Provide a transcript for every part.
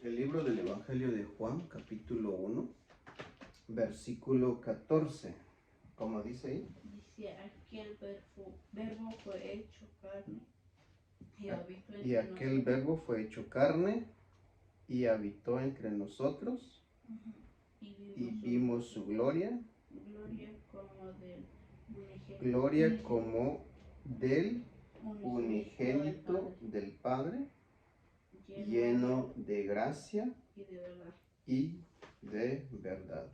El libro del Evangelio de Juan, capítulo 1, versículo 14. ¿Cómo dice ahí? Dice, aquel verbo fue hecho carne y habitó Y entre aquel nosotros. verbo fue hecho carne y habitó entre nosotros y vimos su gloria, gloria como del unigénito del Padre, lleno de gracia y de verdad. y de verdad.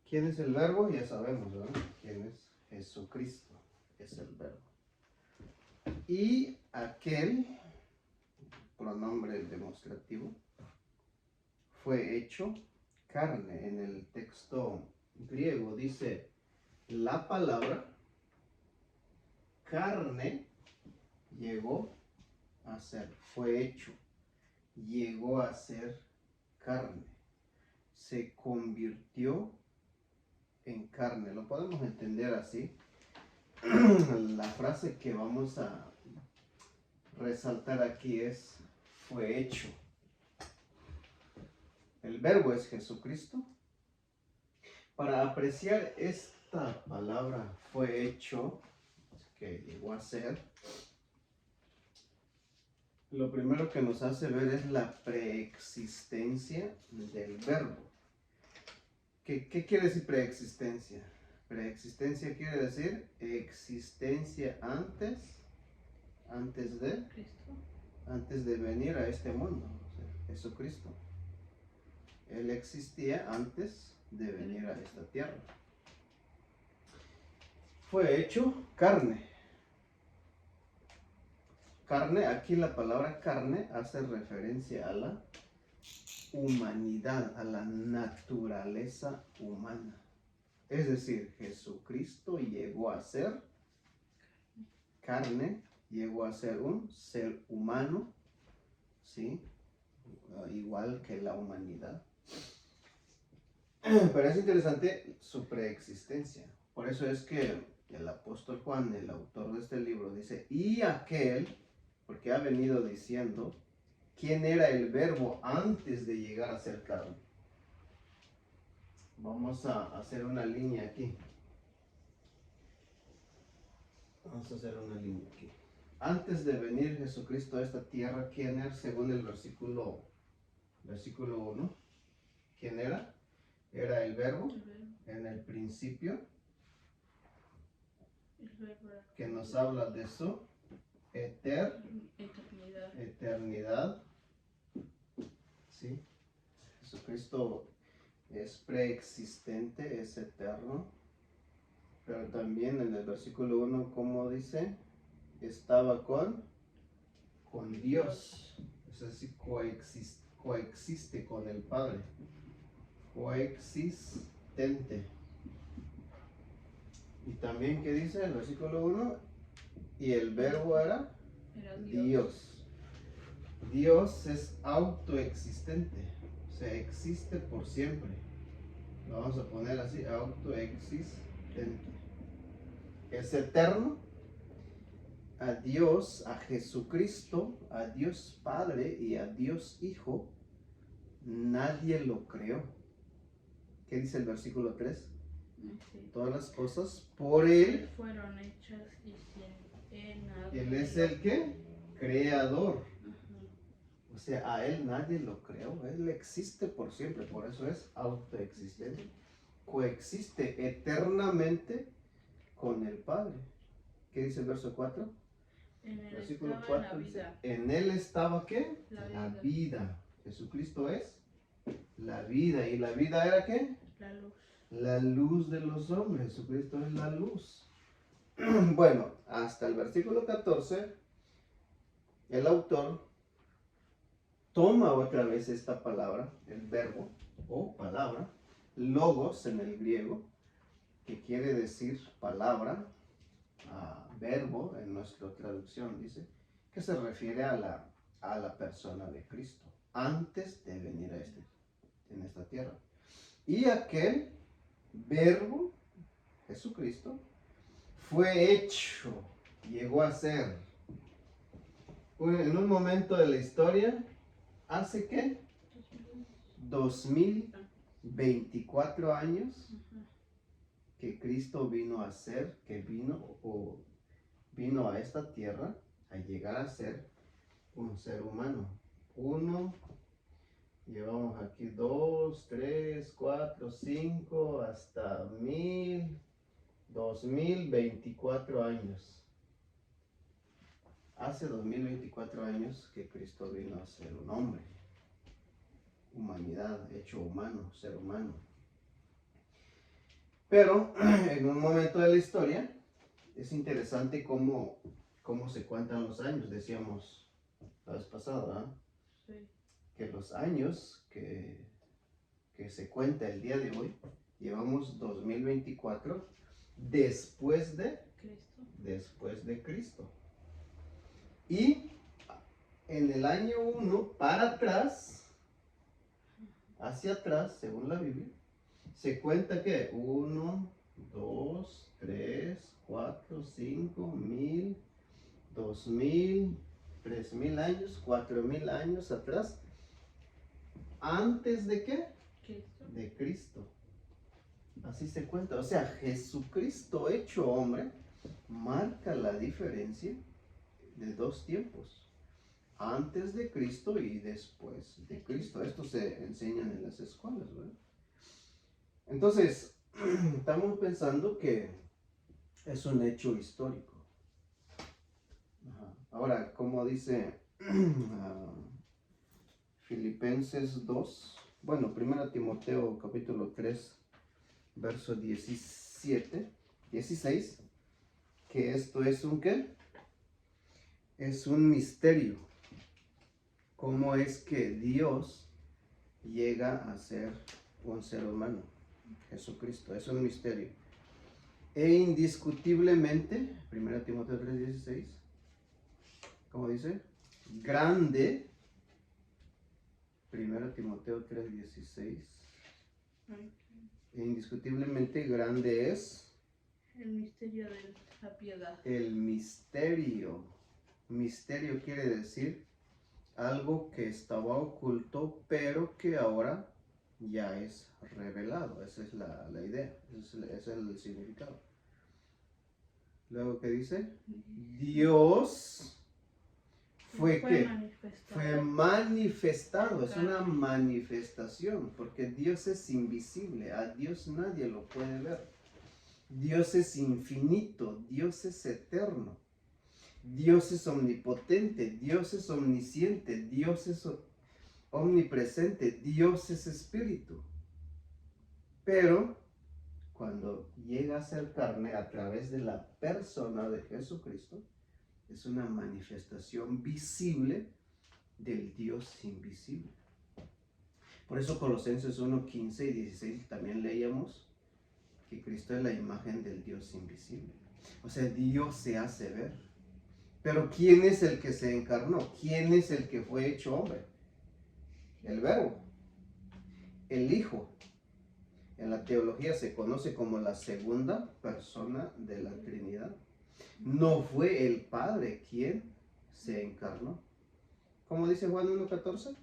¿Quién es el verbo? Ya sabemos, ¿verdad? ¿Quién es? Jesucristo es el verbo. Y aquel, pronombre demostrativo, fue hecho carne. En el texto griego dice la palabra carne llegó a ser, fue hecho, llegó a ser carne, se convirtió en carne. Lo podemos entender así. La frase que vamos a resaltar aquí es fue hecho. El verbo es Jesucristo. Para apreciar esta palabra fue hecho, que llegó a ser, lo primero que nos hace ver es la preexistencia del verbo. ¿Qué quiere decir preexistencia? Preexistencia quiere decir existencia antes de Cristo. antes de venir a este mundo, o sea, Jesucristo. Él existía antes de venir a esta tierra. Fue hecho carne. Carne, aquí la palabra carne hace referencia a la humanidad, a la naturaleza humana. Es decir, Jesucristo llegó a ser carne, llegó a ser un ser humano, ¿sí? Igual que la humanidad. Pero es interesante su preexistencia. Por eso es que el apóstol Juan, el autor de este libro, dice, y aquel, porque ha venido diciendo quién era el verbo antes de llegar a ser carne. Vamos a hacer una línea aquí. Vamos a hacer una línea aquí. Antes de venir Jesucristo a esta tierra, ¿quién era? Según el versículo 1. ¿Quién era? Era el verbo en el principio, que nos habla de su eternidad. ¿Sí? Jesucristo es preexistente, es eterno. Pero también en el versículo 1, ¿cómo dice? Estaba con Dios. Es decir, coexiste con el Padre. Coexistente. Y también, ¿qué dice el versículo 1? Y el verbo era Dios. Dios es autoexistente. O sea, existe por siempre. Lo vamos a poner así, autoexistente. Es eterno. A Dios, a Jesucristo, a Dios Padre y a Dios Hijo, nadie lo creó. ¿Qué dice el versículo 3? Sí. Todas las cosas por Él fueron hechas y sin nadie. Él es el ¿qué? Creador. O sea, a Él nadie lo creó. Él existe por siempre, por eso es autoexistente. Coexiste eternamente con el Padre. ¿Qué dice el verso 4? En él Versículo estaba 4 la dice, vida. en Él estaba ¿qué? La vida. Jesucristo es la vida. ¿Y la vida era qué? La luz. La luz de los hombres. Jesucristo es la luz. Bueno, hasta el versículo 14, el autor toma otra vez esta palabra, el verbo o palabra, logos en el griego, que quiere decir palabra, verbo en nuestra traducción, dice, que se refiere a la persona de Cristo, antes de venir en esta tierra. Y aquel verbo, Jesucristo, fue hecho, llegó a ser. En un momento de la historia, ¿Hace qué? 2024 años Ajá. que Cristo vino a ser, que vino a esta tierra a llegar a ser un ser humano. Uno, llevamos aquí 2, 3, 4, 5, hasta 2024 años. Hace 2024 años que Cristo vino a ser un hombre, humanidad, hecho humano, ser humano. Pero en un momento de la historia es interesante cómo se cuentan los años. Decíamos la vez pasada, ¿eh? Sí. Que los años que se cuenta el día de hoy, llevamos 2024 después de Cristo. Y en el año 1 para atrás, hacia atrás, según la Biblia, se cuenta que 1, 2, 3, 4, 5, 1000, 2000, 3000 años, 4000 años atrás. ¿Antes de qué? Cristo. De Cristo. Así se cuenta. O sea, Jesucristo hecho hombre marca la diferencia de dos tiempos. Antes de Cristo y después de Cristo. Esto se enseña en las escuelas, ¿verdad? Entonces, estamos pensando que es un hecho histórico. Ajá. Ahora, como dice Filipenses 2, bueno, 1 Timoteo capítulo 3, verso 17, 16, que esto es un ¿qué? Es un misterio. ¿Cómo es que Dios llega a ser un ser humano? Jesucristo, es un misterio. E indiscutiblemente, 1 Timoteo 3, 16, ¿cómo dice? Grande, 1 Timoteo 3, 16, e indiscutiblemente grande es El misterio de la piedad. el misterio. Misterio quiere decir algo que estaba oculto, pero que ahora ya es revelado. Esa es la idea, ese es el significado. Luego, ¿qué dice? Dios fue manifestado. Es una manifestación, porque Dios es invisible. A Dios nadie lo puede ver. Dios es infinito, Dios es eterno. Dios es omnipotente, Dios es omnisciente, Dios es omnipresente, Dios es espíritu. Pero cuando llega a ser carne a través de la persona de Jesucristo, es una manifestación visible del Dios invisible. Por eso Colosenses 1, 15 y 16 también leíamos que Cristo es la imagen del Dios invisible. O sea, Dios se hace ver. Pero ¿quién es el que se encarnó? ¿Quién es el que fue hecho hombre? El Verbo, el Hijo. En la teología se conoce como la segunda persona de la Trinidad. No fue el Padre quien se encarnó. ¿Cómo dice Juan 1:14?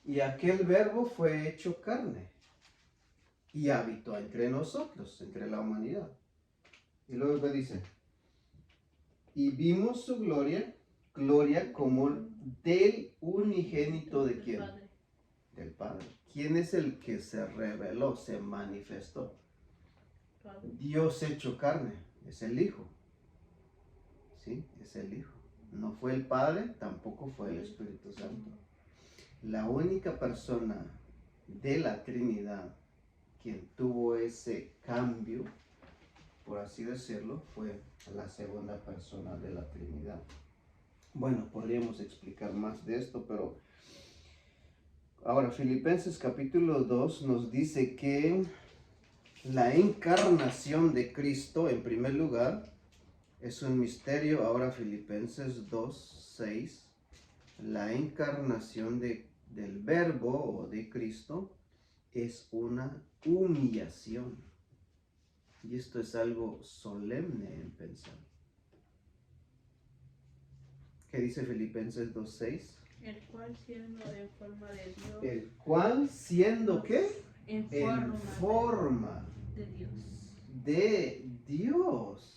Y aquel Verbo fue hecho carne y habitó entre nosotros, entre la humanidad. Y luego ¿qué dice? Y vimos su gloria como del unigénito de quién? Del Padre. ¿Quién es el que se reveló, se manifestó? Padre. Dios hecho carne, es el Hijo. ¿Sí? Es el Hijo. No fue el Padre, tampoco fue el Espíritu Santo. La única persona de la Trinidad quien tuvo ese cambio, por así decirlo, fue la segunda persona de la Trinidad. Bueno, podríamos explicar más de esto, pero ahora Filipenses capítulo 2 nos dice que la encarnación de Cristo, en primer lugar, es un misterio. Ahora Filipenses 2, 6, la encarnación del Verbo o de Cristo es una humillación. Y esto es algo solemne en pensar. ¿Qué dice Filipenses 2:6? El cual siendo en forma de Dios. El cual siendo ¿qué? En En forma de Dios. de Dios.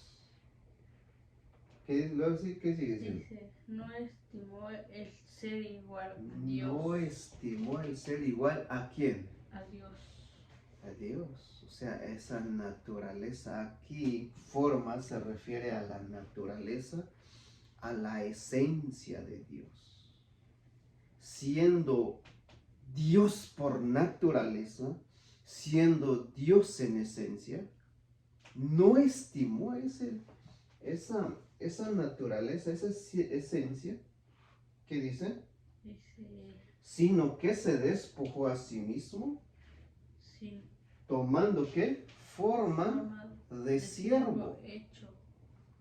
Luego sí, ¿qué sigue diciendo? Dice, no estimó el ser igual a Dios. No estimó el ser igual a quién. A Dios. A Dios. O sea, esa naturaleza aquí, forma, se refiere a la naturaleza, a la esencia de Dios. Siendo Dios por naturaleza, siendo Dios en esencia, no estimó esa naturaleza, esa esencia, ¿qué dice? Dice, Sino que se despojó a sí mismo, sí, tomando ¿qué? Forma de siervo. hecho.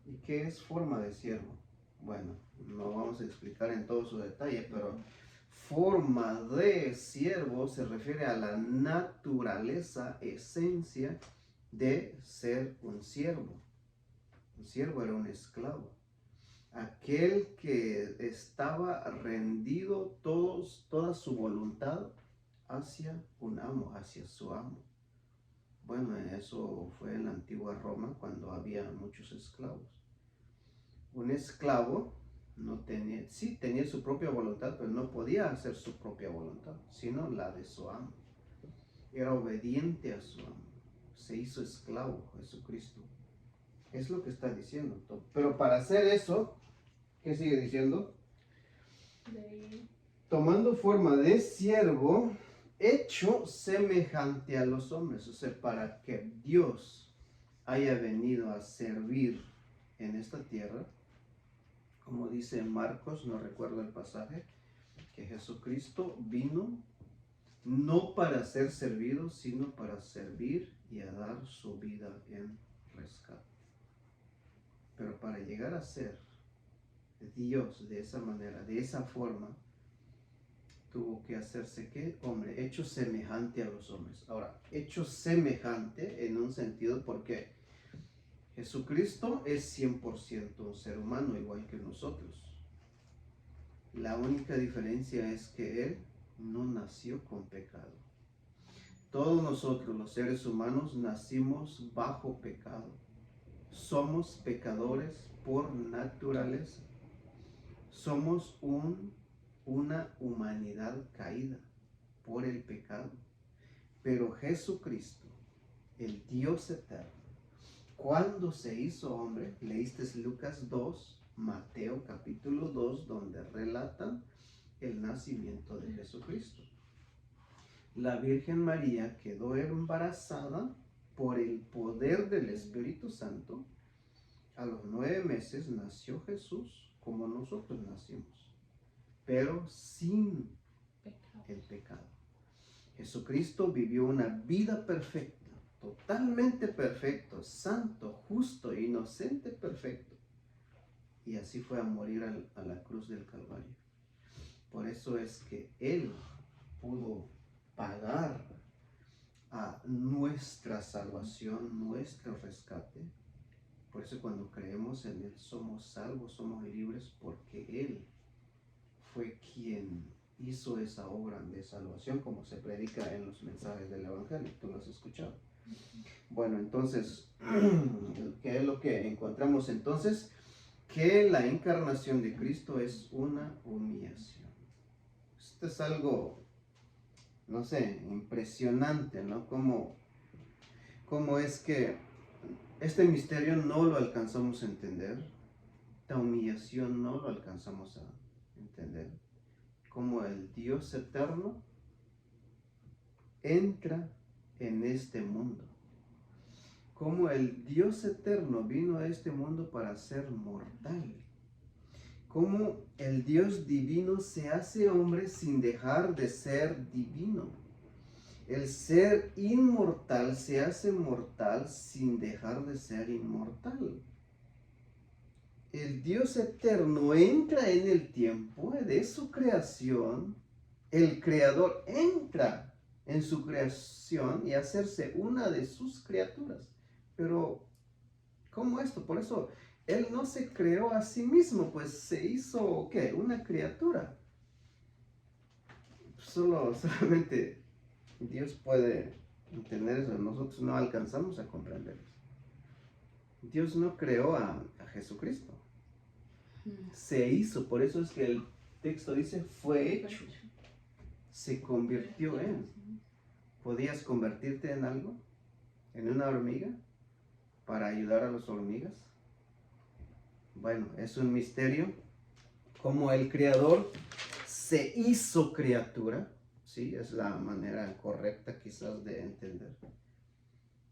¿Y qué es forma de siervo? Bueno, no vamos a explicar en todo su detalle, pero forma de siervo se refiere a la naturaleza, esencia de ser un siervo. Un siervo era un esclavo. Aquel que estaba rendido toda su voluntad hacia un amo, hacia su amo. Bueno, eso fue en la antigua Roma cuando había muchos esclavos. Un esclavo sí tenía su propia voluntad, pero no podía hacer su propia voluntad, sino la de su amo. Era obediente a su amo. Se hizo esclavo, Jesucristo. Es lo que está diciendo. Pero para hacer eso, ¿qué sigue diciendo? Tomando forma de siervo, hecho semejante a los hombres. O sea, para que Dios haya venido a servir en esta tierra, como dice Marcos, no recuerdo el pasaje, que Jesucristo vino no para ser servido, sino para servir y a dar su vida en rescate. Pero para llegar a ser Dios de esa manera, de esa forma, tuvo que hacerse ¿qué? Hombre, hecho semejante a los hombres. Ahora, hecho semejante en un sentido porque Jesucristo es 100% un ser humano igual que nosotros. La única diferencia es que Él no nació con pecado. Todos nosotros, los seres humanos, nacimos bajo pecado. Somos pecadores por naturaleza. Somos una humanidad caída por el pecado. Pero Jesucristo, el Dios eterno, cuando se hizo hombre, leíste Lucas 2, Mateo capítulo 2, donde relatan el nacimiento de Jesucristo. La Virgen María quedó embarazada por el poder del Espíritu Santo. A los 9 meses nació Jesús como nosotros nacimos, pero sin el pecado. Jesucristo vivió una vida perfecta, totalmente perfecto, santo, justo, inocente, perfecto. Y así fue a morir a la cruz del Calvario. Por eso es que Él pudo pagar a nuestra salvación, nuestro rescate. Por eso cuando creemos en Él somos salvos, somos libres, porque Él fue quien hizo esa obra de salvación, como se predica en los mensajes del Evangelio. Tú lo has escuchado. Bueno, entonces, ¿qué es lo que encontramos entonces? Que la encarnación de Cristo es una humillación. Esto es algo, no sé, impresionante, ¿no? Cómo es que este misterio no lo alcanzamos a entender, esta humillación no lo alcanzamos a entender, como el Dios eterno entra en este mundo, como el Dios eterno vino a este mundo para ser mortal, como el Dios divino se hace hombre sin dejar de ser divino. El ser inmortal se hace mortal sin dejar de ser inmortal. El Dios eterno entra en el tiempo de su creación. El creador entra en su creación y hacerse una de sus criaturas. Pero, ¿cómo esto? Por eso, Él no se creó a sí mismo, pues se hizo, ¿qué? Una criatura. solamente Dios puede entender eso. Nosotros no alcanzamos a comprender eso. Dios no creó a Jesucristo. Se hizo, por eso es que el texto dice fue hecho. Se convirtió en. ¿Podías convertirte en algo? ¿En una hormiga? ¿Para ayudar a las hormigas? Bueno, es un misterio. Como el Creador se hizo criatura. Sí, es la manera correcta quizás de entender.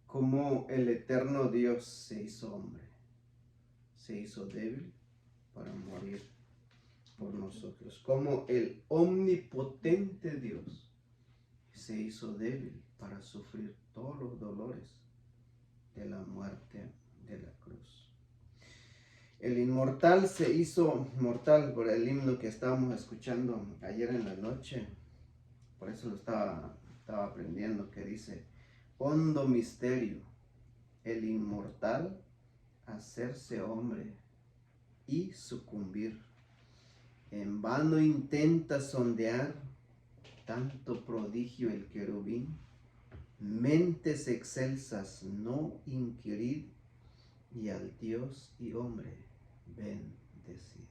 Como el eterno Dios se hizo hombre. Se hizo débil para morir por nosotros. Como el omnipotente Dios se hizo débil para sufrir todos los dolores de la muerte de la cruz. El inmortal se hizo mortal por el himno que estábamos escuchando ayer en la noche. Por eso lo estaba aprendiendo, que dice: hondo misterio, el inmortal hacerse hombre y sucumbir. En vano intenta sondear tanto prodigio el querubín, mentes excelsas no inquirir, y al Dios y hombre bendecir.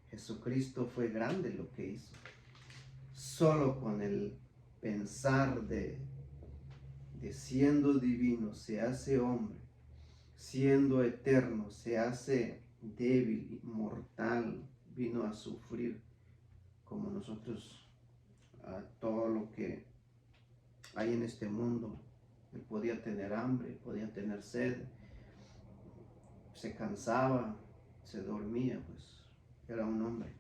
Jesucristo fue grande lo que hizo. Solo con el pensar de siendo divino se hace hombre, siendo eterno se hace débil, mortal, vino a sufrir como nosotros todo lo que hay en este mundo. Él podía tener hambre, podía tener sed, se cansaba, se dormía, pues era un hombre,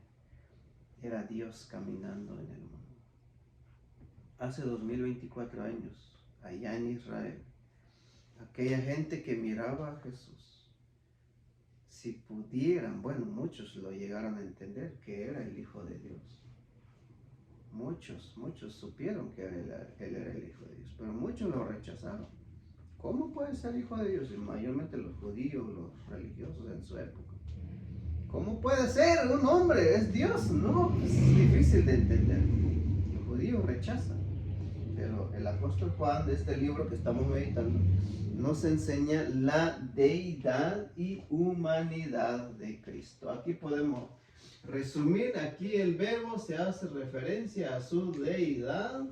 era Dios caminando en el mundo. Hace 2024 años, allá en Israel, aquella gente que miraba a Jesús, si pudieran, bueno, muchos lo llegaron a entender que era el Hijo de Dios. Muchos supieron que él era el Hijo de Dios, pero muchos lo rechazaron. ¿Cómo puede ser Hijo de Dios? Y mayormente los judíos, los religiosos en su época. ¿Cómo puede ser un hombre? ¿Es Dios? No, es difícil de entender. Los judíos rechazan. Pero el apóstol Juan, de este libro que estamos meditando, nos enseña la deidad y humanidad de Cristo. Aquí podemos resumir, aquí el verbo se hace referencia a su deidad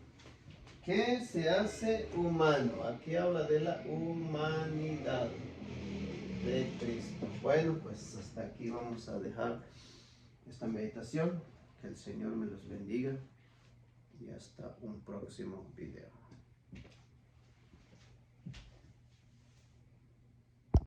que se hace humano. Aquí habla de la humanidad de Cristo. Bueno, pues hasta aquí vamos a dejar esta meditación. Que el Señor me los bendiga y hasta un próximo video.